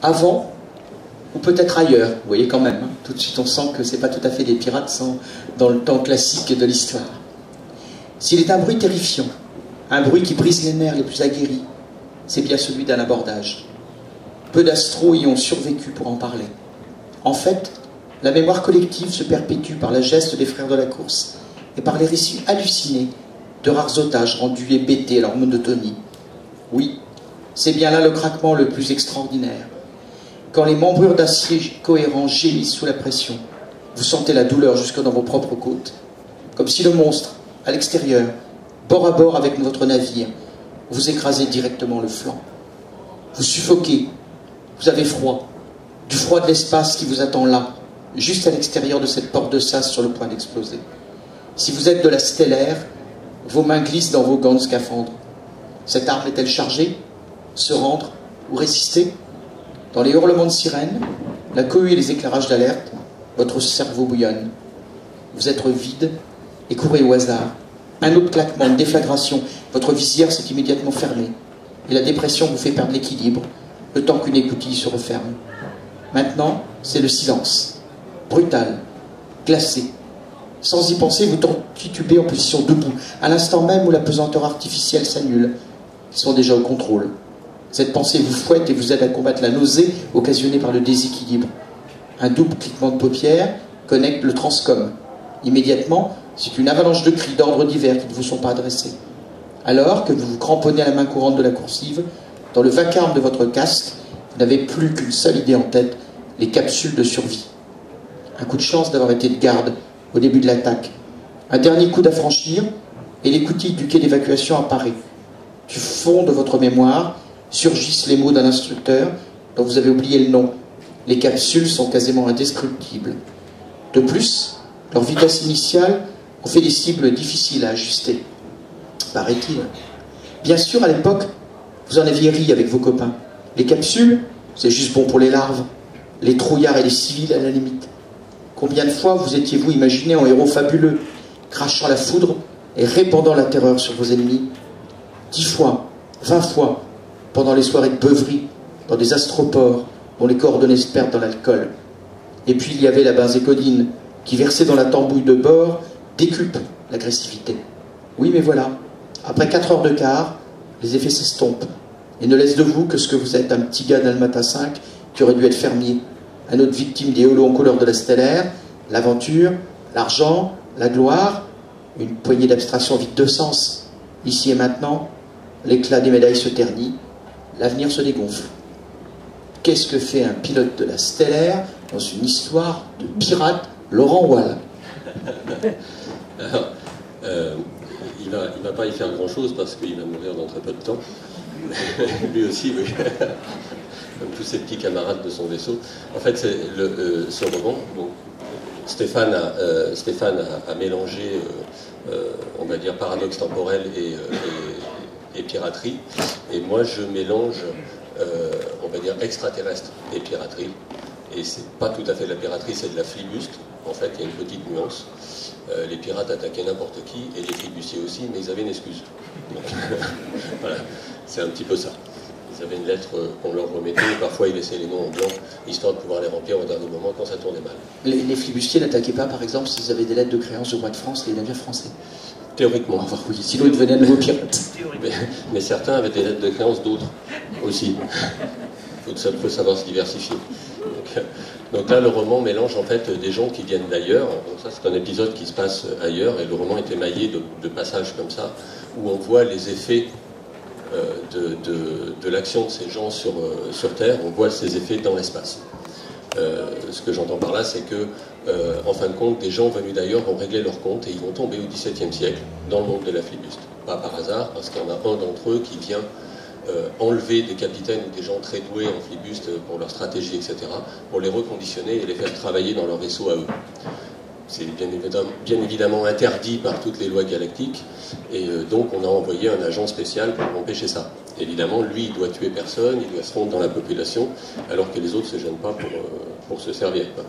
avant, ou peut-être ailleurs, vous voyez quand même, hein, tout de suite on sent que ce n'est pas tout à fait des pirates dans le temps classique de l'histoire. S'il est un bruit terrifiant, un bruit qui brise les nerfs les plus aguerris, c'est bien celui d'un abordage. Peu d'astros y ont survécu pour en parler. En fait, la mémoire collective se perpétue par la geste des frères de la course et par les récits hallucinés de rares otages rendus hébétés à leur monotonie. Oui, c'est bien là le craquement le plus extraordinaire. Quand les membrures d'acier cohérents gémissent sous la pression, vous sentez la douleur jusque dans vos propres côtes, comme si le monstre, à l'extérieur, bord à bord avec votre navire, vous écrasait directement le flanc. Vous suffoquez, vous avez froid, du froid de l'espace qui vous attend là, juste à l'extérieur de cette porte de sas sur le point d'exploser. Si vous êtes de la stellaire, vos mains glissent dans vos gants de scaphandre. Cette arme est-elle chargée? Se rendre ou résister? Dans les hurlements de sirène, la cohue et les éclairages d'alerte, votre cerveau bouillonne. Vous êtes vide et courez au hasard. Un autre claquement, une déflagration, votre visière s'est immédiatement fermée et la dépression vous fait perdre l'équilibre, le temps qu'une écoutille se referme. Maintenant, c'est le silence, brutal, glacé. Sans y penser, vous titubez en position debout, à l'instant même où la pesanteur artificielle s'annule. Ils sont déjà au contrôle. Cette pensée vous fouette et vous aide à combattre la nausée occasionnée par le déséquilibre. Un double cliquement de paupières connecte le transcom. Immédiatement, c'est une avalanche de cris d'ordre divers qui ne vous sont pas adressés. Alors que vous vous cramponnez à la main courante de la coursive, dans le vacarme de votre casque, vous n'avez plus qu'une seule idée en tête, les capsules de survie. Un coup de chance d'avoir été de garde au début de l'attaque. Un dernier coup d'affranchir, et l'écoutille du quai d'évacuation apparaît. Du fond de votre mémoire, surgissent les mots d'un instructeur dont vous avez oublié le nom. Les capsules sont quasiment indescriptibles. De plus, leur vitesse initiale en fait des cibles difficiles à ajuster, paraît-il. Bien sûr, à l'époque, vous en aviez ri avec vos copains. Les capsules, c'est juste bon pour les larves, les trouillards et les civils à la limite. Combien de fois vous étiez-vous imaginé en héros fabuleux, crachant la foudre et répandant la terreur sur vos ennemis? 10 fois, 20 fois, pendant les soirées de beuverie, dans des astroports dont les coordonnées se perdent dans l'alcool. Et puis il y avait la benzécodine, qui versée dans la tambouille de bord, décuple l'agressivité. Oui, mais voilà, après 4 heures de quart, les effets s'estompent, et ne laissent de vous que ce que vous êtes, un petit gars d'Almata 5 qui aurait dû être fermier, un autre victime des holos en couleur de la stellaire, l'aventure, l'argent, la gloire, une poignée d'abstraction vide de sens. Ici et maintenant, l'éclat des médailles se ternit, l'avenir se dégonfle. Qu'est-ce que fait un pilote de la stellaire dans une histoire de pirate Laurent Wall? Alors, il va pas y faire grand-chose parce qu'il va mourir dans très peu de temps. Lui aussi, oui. Comme tous ses petits camarades de son vaisseau. En fait, c'est ce roman. Donc, Stéphane a mélangé, on va dire, paradoxe temporel et piraterie. Et moi, je mélange, on va dire, extraterrestre et piraterie. Et c'est pas tout à fait de la piraterie, c'est de la flibuste. En fait, il y a une petite nuance. Les pirates attaquaient n'importe qui, et les flibustiers aussi, mais ils avaient une excuse. Donc, voilà, c'est un petit peu ça. Ils avaient une lettre qu'on leur remettait, et parfois ils laissaient les noms en blanc, histoire de pouvoir les remplir au dernier moment quand ça tournait mal. Les flibustiers n'attaquaient pas, par exemple, s'ils avaient des lettres de créance au roi de France, les navires français? Théoriquement. Enfin, oui, sinon ils devenaient un nouveau pirate. Mais certains avaient des lettres de créance d'autres aussi. Il faut savoir se diversifier. Donc là, le roman mélange en fait des gens qui viennent d'ailleurs. Donc ça, c'est un épisode qui se passe ailleurs, et le roman est émaillé de passages comme ça, où on voit les effets de l'action de ces gens sur Terre, on voit ces effets dans l'espace. Ce que j'entends par là, c'est que, en fin de compte, des gens venus d'ailleurs vont régler leur compte et ils vont tomber au XVIIe siècle dans le monde de la flibuste. Pas par hasard, parce qu'il y en a un d'entre eux qui vient enlever des capitaines ou des gens très doués en flibuste pour leur stratégie, etc., pour les reconditionner et les faire travailler dans leur vaisseau à eux. C'est bien évidemment interdit par toutes les lois galactiques, et donc on a envoyé un agent spécial pour empêcher ça. Évidemment, lui, il doit tuer personne, il doit se fondre dans la population, alors que les autres ne se gênent pas pour se servir, quoi.